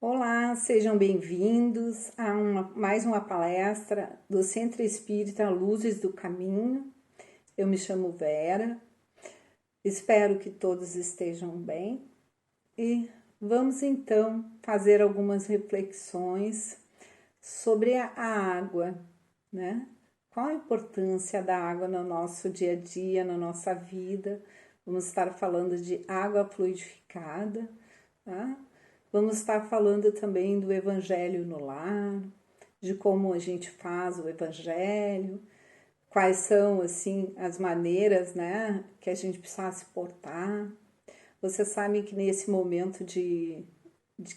Olá, sejam bem-vindos a mais uma palestra do Centro Espírita Luzes do Caminho. Eu me chamo Vera, espero que todos estejam bem e vamos então fazer algumas reflexões sobre a água, né? Qual a importância da água no nosso dia a dia, na nossa vida? Vamos estar falando de água fluidificada, tá? Vamos estar falando também do Evangelho no lar, de como a gente faz o Evangelho, quais são, assim, as maneiras, né, que a gente precisa se portar. Você sabe que nesse momento de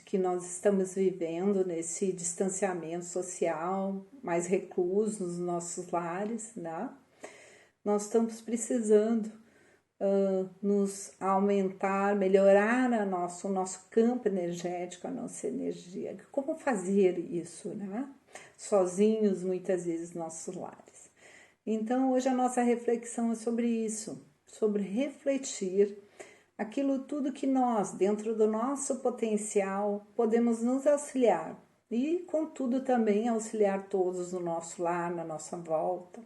que nós estamos vivendo, nesse distanciamento social, mais recluso nos nossos lares, né, nós estamos precisando nos aumentar, melhorar o nosso campo energético, a nossa energia. Como fazer isso, né? Sozinhos, muitas vezes, nossos lares. Então, hoje a nossa reflexão é sobre isso, sobre refletir aquilo tudo que nós, dentro do nosso potencial, podemos nos auxiliar e, contudo, também auxiliar todos no nosso lar, na nossa volta.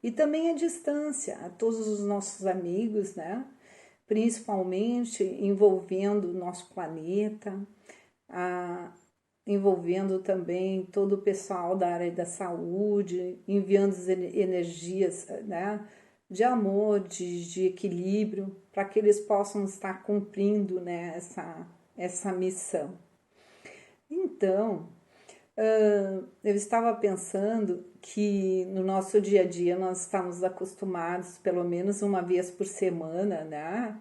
E também a distância, a todos os nossos amigos, né? Principalmente envolvendo o nosso planeta, envolvendo também todo o pessoal da área da saúde, enviando energias, né? De amor, de equilíbrio, para que eles possam estar cumprindo, né? essa missão. Então, eu estava pensando que no nosso dia a dia nós estamos acostumados, pelo menos uma vez por semana, né?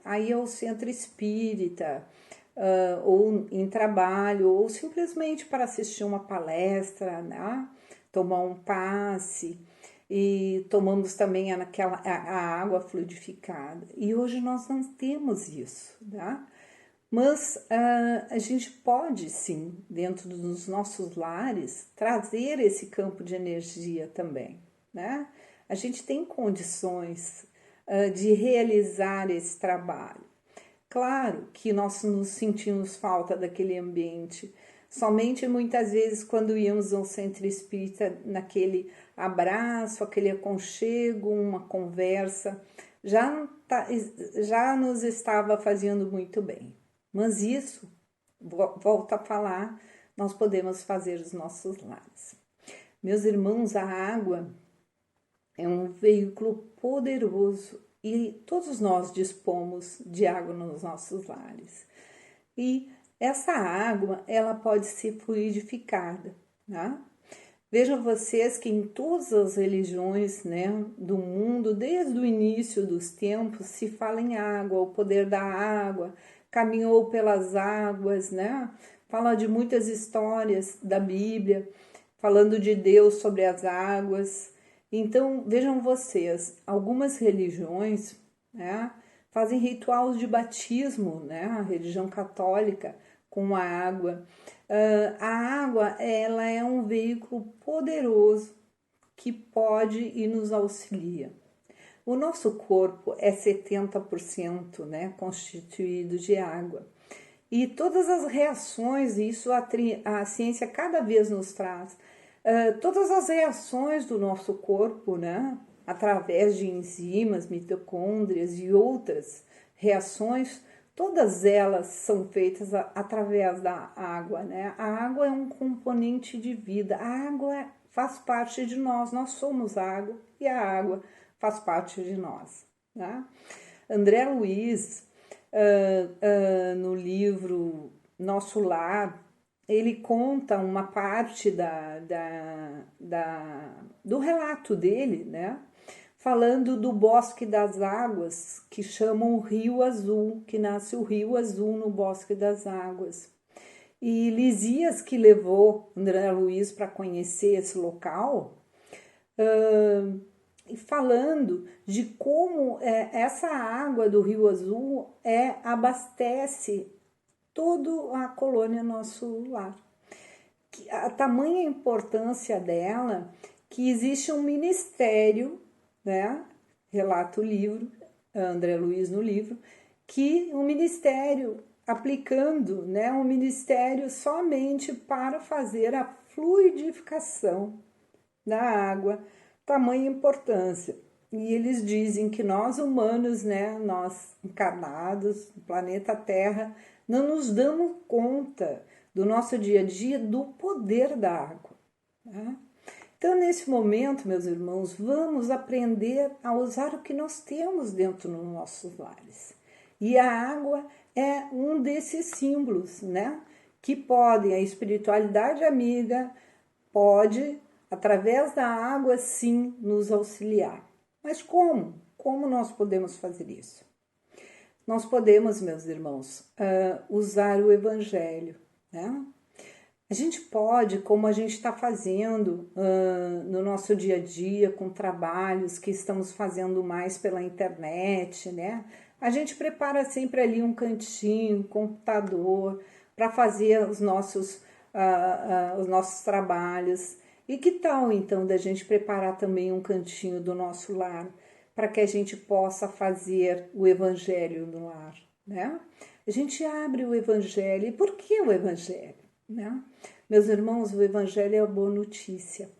A ir ao centro espírita, ou em trabalho, ou simplesmente para assistir uma palestra, né? Tomar um passe. E tomamos também a água fluidificada. E hoje nós não temos isso, né? Mas a gente pode sim, dentro dos nossos lares, trazer esse campo de energia também, né? A gente tem condições de realizar esse trabalho. Claro que nós nos sentimos falta daquele ambiente, somente muitas vezes quando íamos ao centro espírita, naquele abraço, aquele aconchego, uma conversa, já nos estava fazendo muito bem. Mas isso, volto a falar, nós podemos fazer os nossos lares. Meus irmãos, a água é um veículo poderoso e todos nós dispomos de água nos nossos lares. E essa água, ela pode ser fluidificada, né? Vejam vocês que em todas as religiões, né, do mundo, desde o início dos tempos, se fala em água, o poder da água, caminhou pelas águas, né? Fala de muitas histórias da Bíblia, falando de Deus sobre as águas. Então, vejam vocês, algumas religiões, né, fazem rituais de batismo, né? A religião católica com a água. A água, ela é um veículo poderoso que pode e nos auxilia. O nosso corpo é 70%, né, constituído de água. E todas as reações, isso a ciência cada vez nos traz, todas as reações do nosso corpo, né, através de enzimas, mitocôndrias e outras reações, todas elas são feitas através da água, né? A água é um componente de vida, a água faz parte de nós, nós somos água e a água faz parte de nós, né? André Luiz, no livro Nosso Lar, ele conta uma parte do relato dele, né? Falando do Bosque das Águas, que chamam o Rio Azul, que nasce o Rio Azul no Bosque das Águas. E Lisias, que levou André Luiz para conhecer esse local, falando de como essa água do Rio Azul abastece toda a colônia Nosso Lar. A tamanha importância dela que existe um ministério, né? Relata o livro, André Luiz no livro, que o ministério aplicando, né, um ministério somente para fazer a fluidificação da água, tamanha importância. E eles dizem que nós humanos, né, nós encarnados no planeta Terra, não nos damos conta do nosso dia a dia do poder da água. Tá? Então, nesse momento, meus irmãos, vamos aprender a usar o que nós temos dentro dos nossos lares. E a água é um desses símbolos, né? Que podem, a espiritualidade amiga pode, através da água, sim, nos auxiliar. Mas como? Como nós podemos fazer isso? Nós podemos, meus irmãos, usar o Evangelho, né? A gente pode, como a gente está fazendo no nosso dia a dia, com trabalhos que estamos fazendo mais pela internet, né? A gente prepara sempre ali um cantinho, um computador, para fazer os nossos trabalhos. E que tal, então, da gente preparar também um cantinho do nosso lar, para que a gente possa fazer o Evangelho no lar, né? A gente abre o Evangelho. E por que o Evangelho? Né? Meus irmãos, o Evangelho é a boa notícia.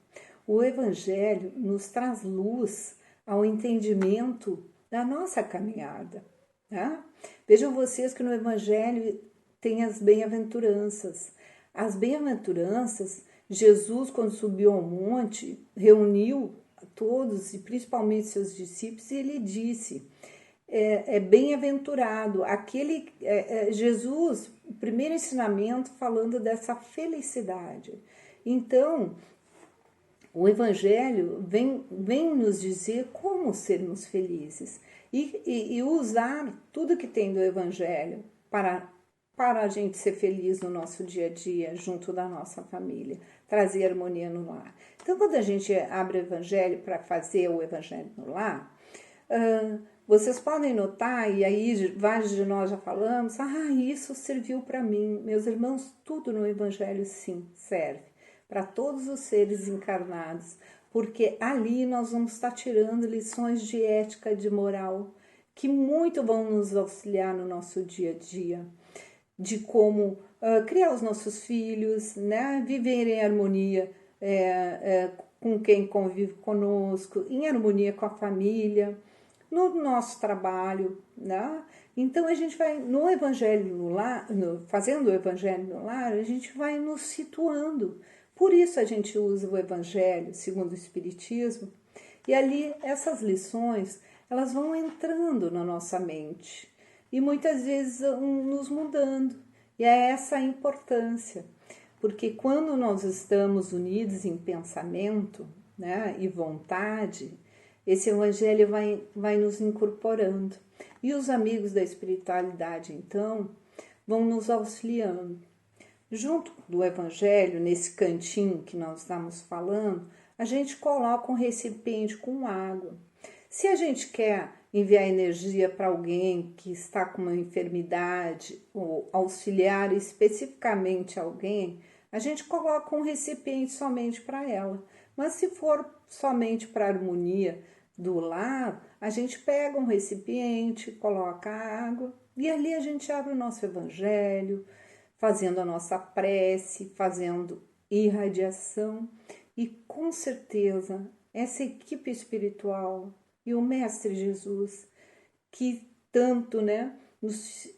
O Evangelho nos traz luz ao entendimento da nossa caminhada. Né? Vejam vocês que no Evangelho tem as bem-aventuranças. As bem-aventuranças, Jesus, quando subiu ao monte, reuniu a todos e principalmente seus discípulos e ele disse: bem-aventurado aquele Jesus, o primeiro ensinamento falando dessa felicidade. Então, o Evangelho vem nos dizer como sermos felizes e usar tudo que tem do Evangelho para a gente ser feliz no nosso dia a dia, junto da nossa família, trazer harmonia no lar. Então, quando a gente abre o Evangelho para fazer o Evangelho no lar, vocês podem notar, e aí vários de nós já falamos, isso serviu para mim. Meus irmãos, tudo no Evangelho sim serve para todos os seres encarnados, porque ali nós vamos estar tirando lições de ética, de moral, que muito vão nos auxiliar no nosso dia a dia, de como criar os nossos filhos, né, viver em harmonia com quem convive conosco, em harmonia com a família, no nosso trabalho, né? Então a gente vai no Evangelho no lar, fazendo o Evangelho no lar, a gente vai nos situando. Por isso a gente usa o Evangelho segundo o Espiritismo, e ali essas lições elas vão entrando na nossa mente e muitas vezes nos mudando. E é essa a importância, porque quando nós estamos unidos em pensamento, né, e vontade, esse Evangelho vai nos incorporando. E os amigos da espiritualidade, então, vão nos auxiliando. Junto do Evangelho, nesse cantinho que nós estamos falando, a gente coloca um recipiente com água. Se a gente quer enviar energia para alguém que está com uma enfermidade ou auxiliar especificamente alguém, a gente coloca um recipiente somente para ela. Mas se for somente para a harmonia do lar, a gente pega um recipiente, coloca água e ali a gente abre o nosso Evangelho, fazendo a nossa prece, fazendo irradiação e com certeza essa equipe espiritual e o Mestre Jesus, que tanto, né,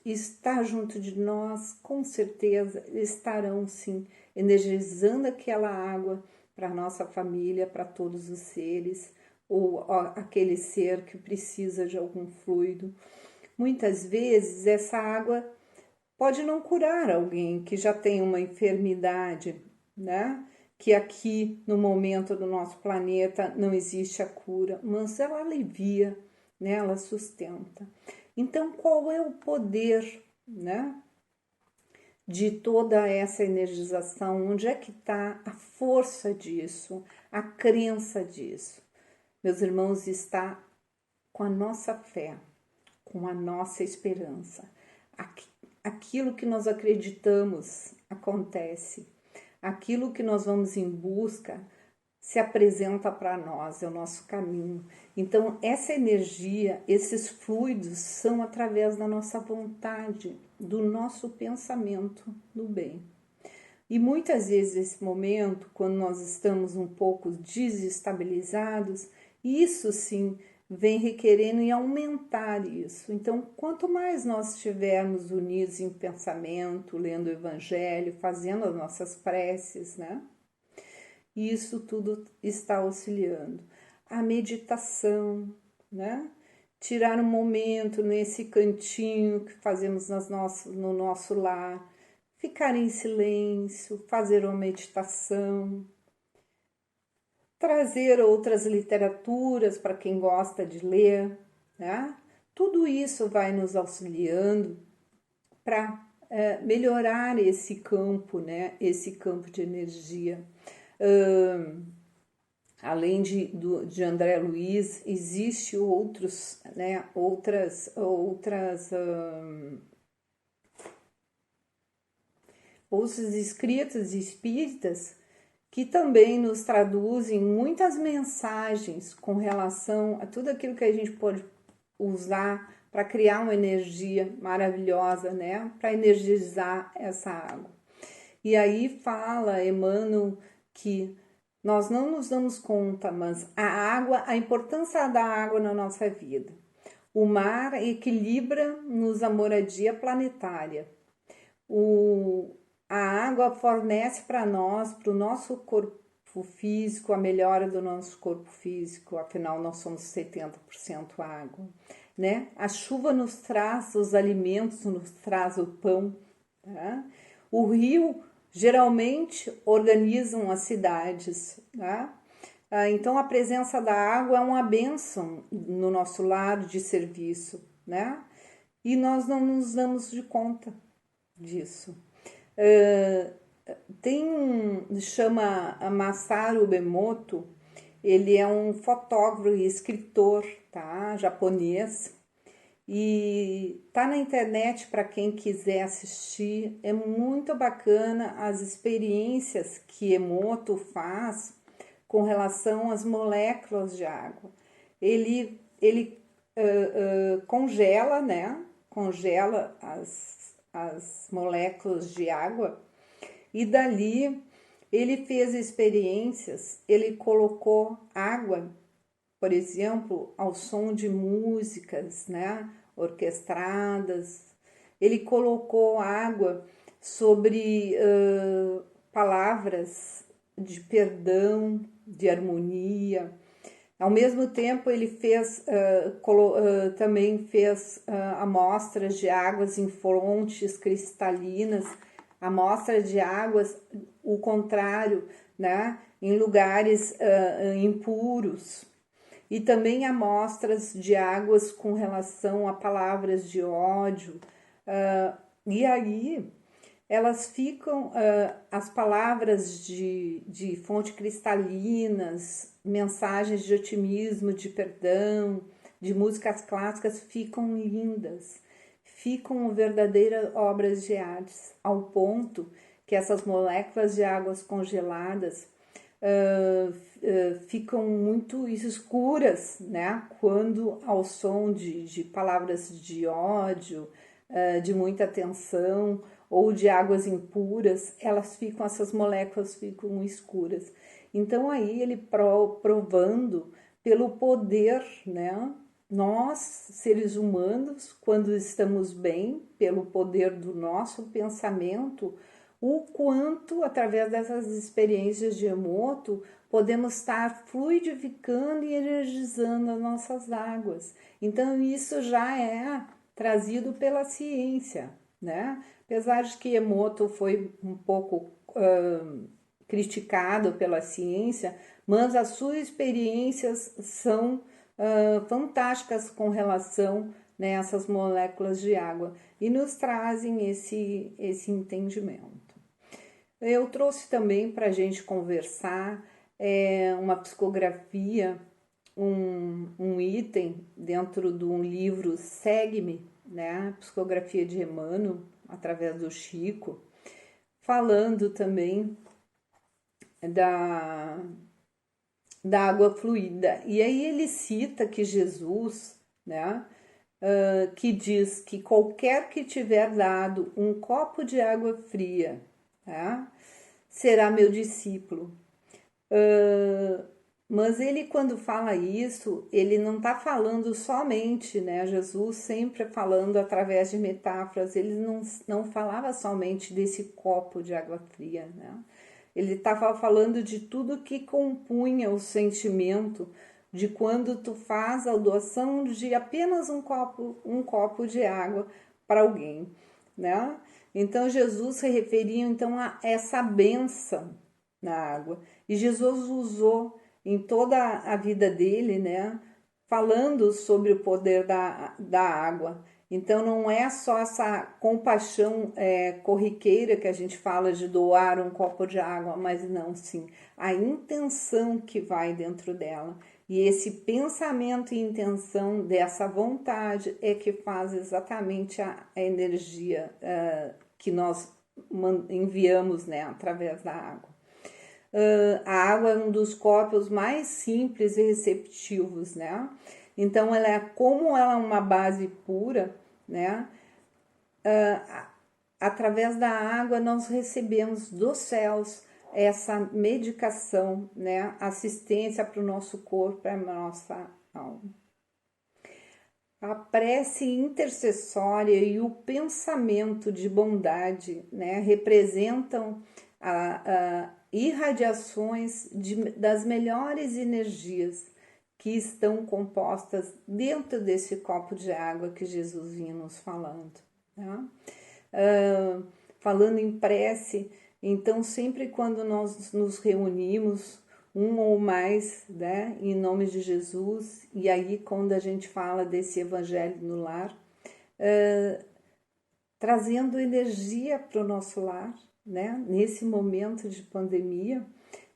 está junto de nós, com certeza estarão sim energizando aquela água para a nossa família, para todos os seres, ou aquele ser que precisa de algum fluido. Muitas vezes essa água pode não curar alguém que já tem uma enfermidade, né? Que aqui no momento do nosso planeta não existe a cura, mas ela alivia, né? Ela sustenta. Então, qual é o poder, né, de toda essa energização? Onde é que está a força disso, a crença disso? Meus irmãos, está com a nossa fé, com a nossa esperança. Aquilo que nós acreditamos acontece. Aquilo que nós vamos em busca se apresenta para nós, é o nosso caminho. Então, essa energia, esses fluidos são através da nossa vontade, do nosso pensamento no bem. E muitas vezes, nesse momento, quando nós estamos um pouco desestabilizados, isso sim vem requerendo e aumentar isso. Então, quanto mais nós estivermos unidos em pensamento, lendo o Evangelho, fazendo as nossas preces, né? Isso tudo está auxiliando. A meditação, né? Tirar um momento nesse cantinho que fazemos no nosso lar, ficar em silêncio, fazer uma meditação, trazer outras literaturas para quem gosta de ler, né? Tudo isso vai nos auxiliando para melhorar esse campo, né? Esse campo de energia. Além de André Luiz, existe outros, né? Outros escritos espíritas que também nos traduzem muitas mensagens com relação a tudo aquilo que a gente pode usar para criar uma energia maravilhosa, né? Para energizar essa água. E aí fala Emmanuel que nós não nos damos conta, mas a importância da água na nossa vida. O mar equilibra-nos a moradia planetária. A água fornece para nós, para o nosso corpo físico, a melhora do nosso corpo físico, afinal nós somos 70% água, né? A chuva nos traz os alimentos, nos traz o pão, tá? O rio geralmente organizam as cidades, tá? Então a presença da água é uma bênção no nosso lar de serviço, né? E nós não nos damos de conta disso. Chama Masaru Emoto, ele é um fotógrafo e escritor, tá? Japonês, e tá na internet para quem quiser assistir. É muito bacana as experiências que Emoto faz com relação às moléculas de água. Ele congela, né? Congela as moléculas de água e dali ele fez experiências, ele colocou água, por exemplo, ao som de músicas, né, orquestradas. Ele colocou água sobre palavras de perdão, de harmonia. Ao mesmo tempo, ele também fez amostras de águas em fontes cristalinas, amostras de águas, o contrário, né, em lugares impuros. E também amostras de águas com relação a palavras de ódio. E aí elas ficam, as palavras de fonte cristalinas, mensagens de otimismo, de perdão, de músicas clássicas ficam lindas, ficam verdadeiras obras de artes, ao ponto que essas moléculas de águas congeladas ficam muito escuras, né? Quando ao som de palavras de ódio, de muita tensão ou de águas impuras, essas moléculas ficam escuras. Então aí ele provando pelo poder, né? Nós, seres humanos, quando estamos bem, pelo poder do nosso pensamento, o quanto, através dessas experiências de Emoto, podemos estar fluidificando e energizando as nossas águas. Então, isso já é trazido pela ciência, né? Apesar de que Emoto foi um pouco criticado pela ciência, mas as suas experiências são fantásticas com relação nessas moléculas de água e nos trazem esse entendimento. Eu trouxe também para a gente conversar uma psicografia, um item dentro de um livro Segue-me, né? Psicografia de Emmanuel, através do Chico, falando também da água fluida. E aí ele cita que Jesus, né, que diz que qualquer que tiver dado um copo de água fria, tá, será meu discípulo. Mas ele, quando fala isso, ele não está falando somente, né? Jesus sempre falando através de metáforas, ele não falava somente desse copo de água fria, né? Ele estava falando de tudo que compunha o sentimento de quando tu faz a doação de apenas um copo de água para alguém, né? Então Jesus se referia então a essa bênção na água. E Jesus usou em toda a vida dele, né, falando sobre o poder da água. Então não é só essa compaixão corriqueira que a gente fala de doar um copo de água, mas não, sim, a intenção que vai dentro dela. E esse pensamento e intenção dessa vontade é que faz exatamente a energia que nós enviamos, né, através da água. A água é um dos corpos mais simples e receptivos, né? Então, como ela é uma base pura, né? Através da água nós recebemos dos céus essa medicação, né? Assistência para o nosso corpo, para a nossa alma. A prece intercessória e o pensamento de bondade, né? Representam a irradiações das melhores energias que estão compostas dentro desse copo de água que Jesus vinha nos falando. Tá? Falando em prece, então sempre quando nós nos reunimos, um ou mais, né, em nome de Jesus, e aí quando a gente fala desse evangelho no lar, trazendo energia para o nosso lar, né, nesse momento de pandemia.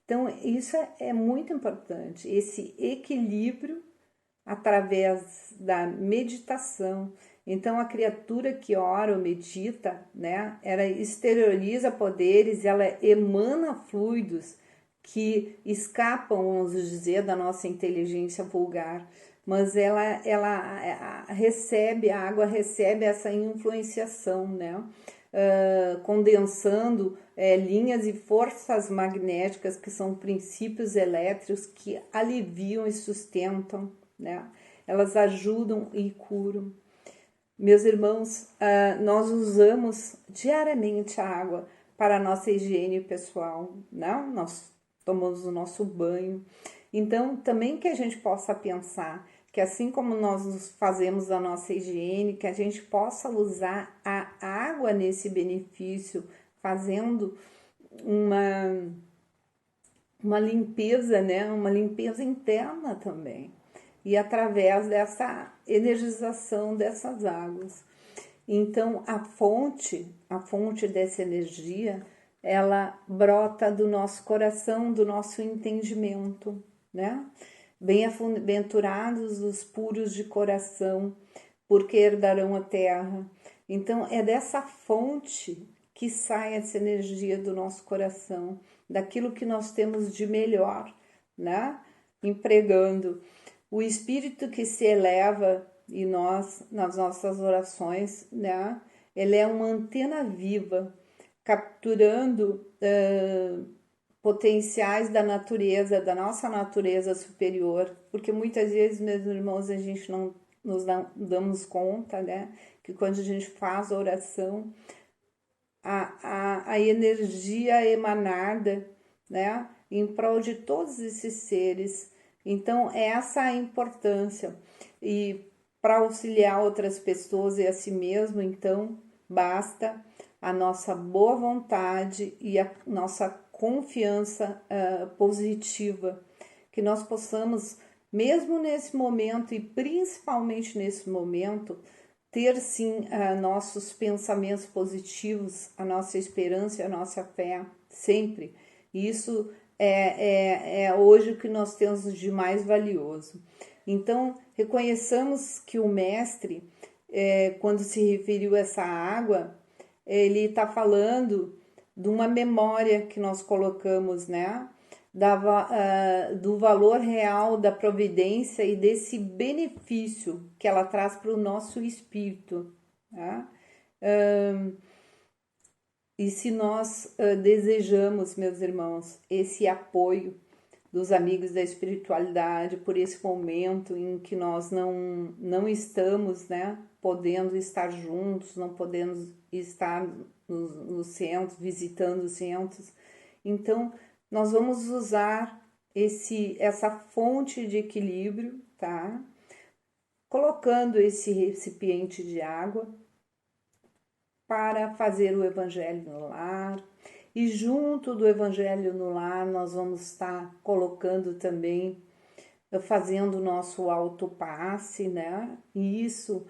Então, isso é muito importante, esse equilíbrio através da meditação. Então, a criatura que ora ou medita, né, ela exterioriza poderes, ela emana fluidos que escapam, vamos dizer, da nossa inteligência vulgar, mas ela recebe, a água recebe essa influenciação, né? Condensando linhas e forças magnéticas que são princípios elétricos que aliviam e sustentam, né? Elas ajudam e curam. Meus irmãos, nós usamos diariamente a água para a nossa higiene pessoal, né? Nós tomamos o nosso banho. Então, também que a gente possa pensar que assim como nós fazemos a nossa higiene, que a gente possa usar a água nesse benefício, fazendo uma limpeza, né? Uma limpeza interna também. E através dessa energização dessas águas. Então, a fonte dessa energia, ela brota do nosso coração, do nosso entendimento, né? Bem-aventurados os puros de coração, porque herdarão a terra. Então, é dessa fonte que sai essa energia do nosso coração, daquilo que nós temos de melhor, né? Empregando o espírito que se eleva e nós, nas nossas orações, né? Ele é uma antena viva, capturando potenciais da natureza, da nossa natureza superior, porque muitas vezes, meus irmãos, a gente não nos damos conta, né? Que quando a gente faz a oração, a energia emanada, né? Em prol de todos esses seres. Então, essa é a importância. E para auxiliar outras pessoas e a si mesmo, então, basta a nossa boa vontade e a nossa confiança positiva, que nós possamos, mesmo nesse momento e principalmente nesse momento, ter sim nossos pensamentos positivos, a nossa esperança e a nossa fé sempre. Isso é hoje o que nós temos de mais valioso. Então, reconheçamos que o Mestre, quando se referiu a essa água, ele está falando de uma memória que nós colocamos, né? do valor real da providência e desse benefício que ela traz para o nosso espírito, tá? E se nós desejamos, meus irmãos, esse apoio dos amigos da espiritualidade por esse momento em que nós não estamos, né, podendo estar juntos, não podemos estar nos centros, visitando os centros, então nós vamos usar essa fonte de equilíbrio, tá? Colocando esse recipiente de água para fazer o Evangelho no lar. E junto do Evangelho no lar, nós vamos estar colocando também, fazendo o nosso autopasse, né? E isso,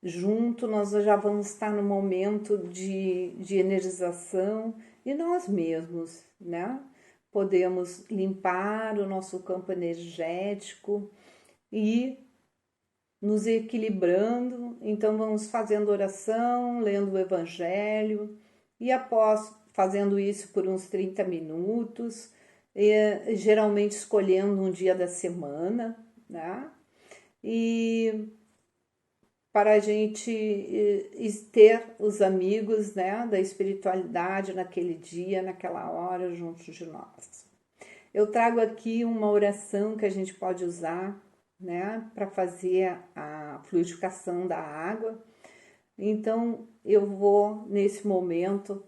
junto, nós já vamos estar no momento de energização de nós mesmos, né? Podemos limpar o nosso campo energético e nos equilibrando. Então vamos fazendo oração, lendo o Evangelho e após fazendo isso por uns 30 minutos, geralmente escolhendo um dia da semana, né? E para a gente ter os amigos, né, da espiritualidade naquele dia, naquela hora, junto de nós. Eu trago aqui uma oração que a gente pode usar, né, para fazer a fluidificação da água. Então, eu vou, nesse momento,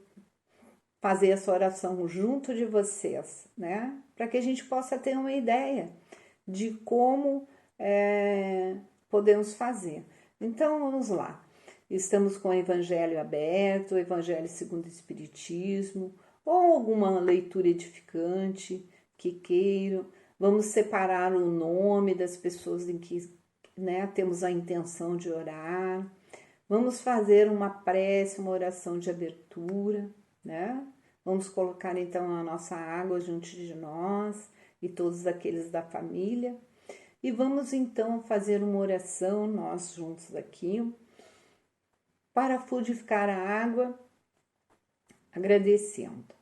fazer essa oração junto de vocês, né, para que a gente possa ter uma ideia de como podemos fazer. Então, vamos lá. Estamos com o Evangelho aberto, o Evangelho segundo o Espiritismo, ou alguma leitura edificante que queiram. Vamos separar o nome das pessoas em que, né, temos a intenção de orar. Vamos fazer uma prece, uma oração de abertura, né? Vamos colocar então a nossa água junto de nós e todos aqueles da família. E vamos então fazer uma oração, nós juntos aqui, para fluidificar a água, agradecendo.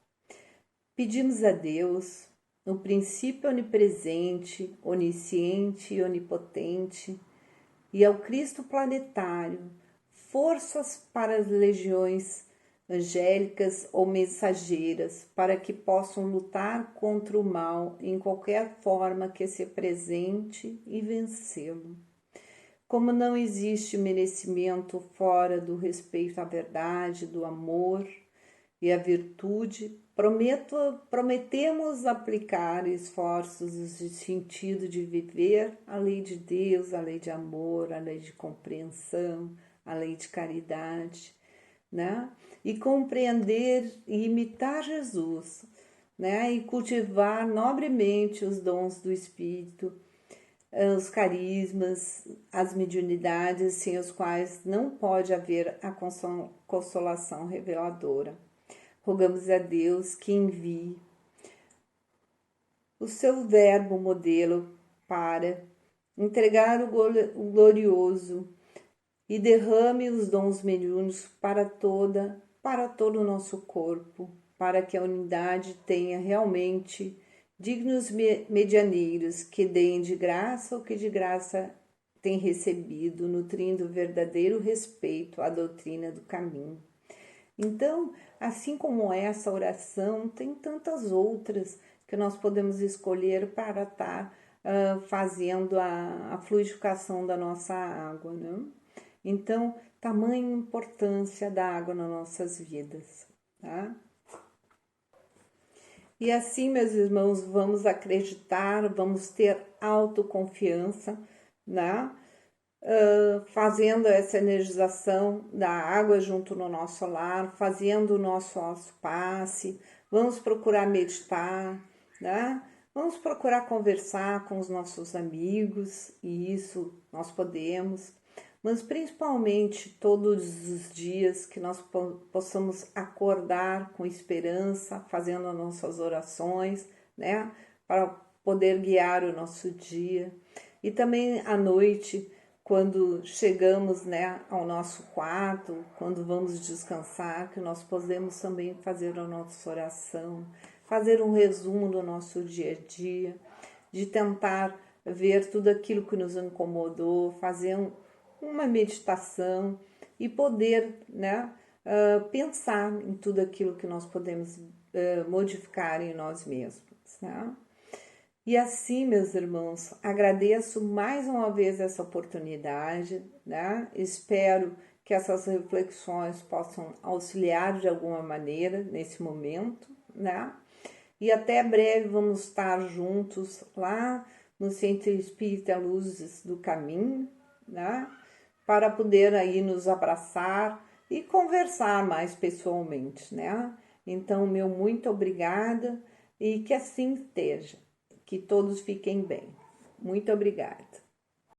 Pedimos a Deus, no princípio onipresente, onisciente e onipotente, e ao Cristo planetário, forças para as legiões angélicas ou mensageiras, para que possam lutar contra o mal em qualquer forma que se apresente e vencê-lo. Como não existe merecimento fora do respeito à verdade, do amor e à virtude, prometemos aplicar esforços no sentido de viver a lei de Deus, a lei de amor, a lei de compreensão, a lei de caridade, né? E compreender e imitar Jesus, né? E cultivar nobremente os dons do Espírito, os carismas, as mediunidades, sem os quais não pode haver a consolação reveladora. Rogamos a Deus que envie o seu verbo modelo para entregar o glorioso e derrame os dons mediúnicos para todo o nosso corpo, para que a unidade tenha realmente dignos medianeiros que deem de graça o que de graça tem recebido, nutrindo verdadeiro respeito à doutrina do caminho. Então, assim como essa oração, tem tantas outras que nós podemos escolher para estar fazendo a fluidificação da nossa água, né? Então, tamanha importância da água nas nossas vidas, tá? E assim, meus irmãos, vamos acreditar, vamos ter autoconfiança, né? Fazendo essa energização da água junto no nosso lar, fazendo o nosso passe, vamos procurar meditar, né? Vamos procurar conversar com os nossos amigos, e isso nós podemos, mas principalmente todos os dias que nós possamos acordar com esperança, fazendo as nossas orações, né? Para poder guiar o nosso dia. E também à noite, quando chegamos, né, ao nosso quarto, quando vamos descansar, que nós podemos também fazer a nossa oração, fazer um resumo do nosso dia a dia, de tentar ver tudo aquilo que nos incomodou, fazer uma meditação e poder, né, pensar em tudo aquilo que nós podemos modificar em nós mesmos, né? E assim, meus irmãos, agradeço mais uma vez essa oportunidade, né? Espero que essas reflexões possam auxiliar de alguma maneira nesse momento, né? E até breve vamos estar juntos lá no Centro Espírita Luzes do Caminho, né? Para poder aí nos abraçar e conversar mais pessoalmente, né? Então, meu muito obrigada e que assim esteja. Que todos fiquem bem. Muito obrigada.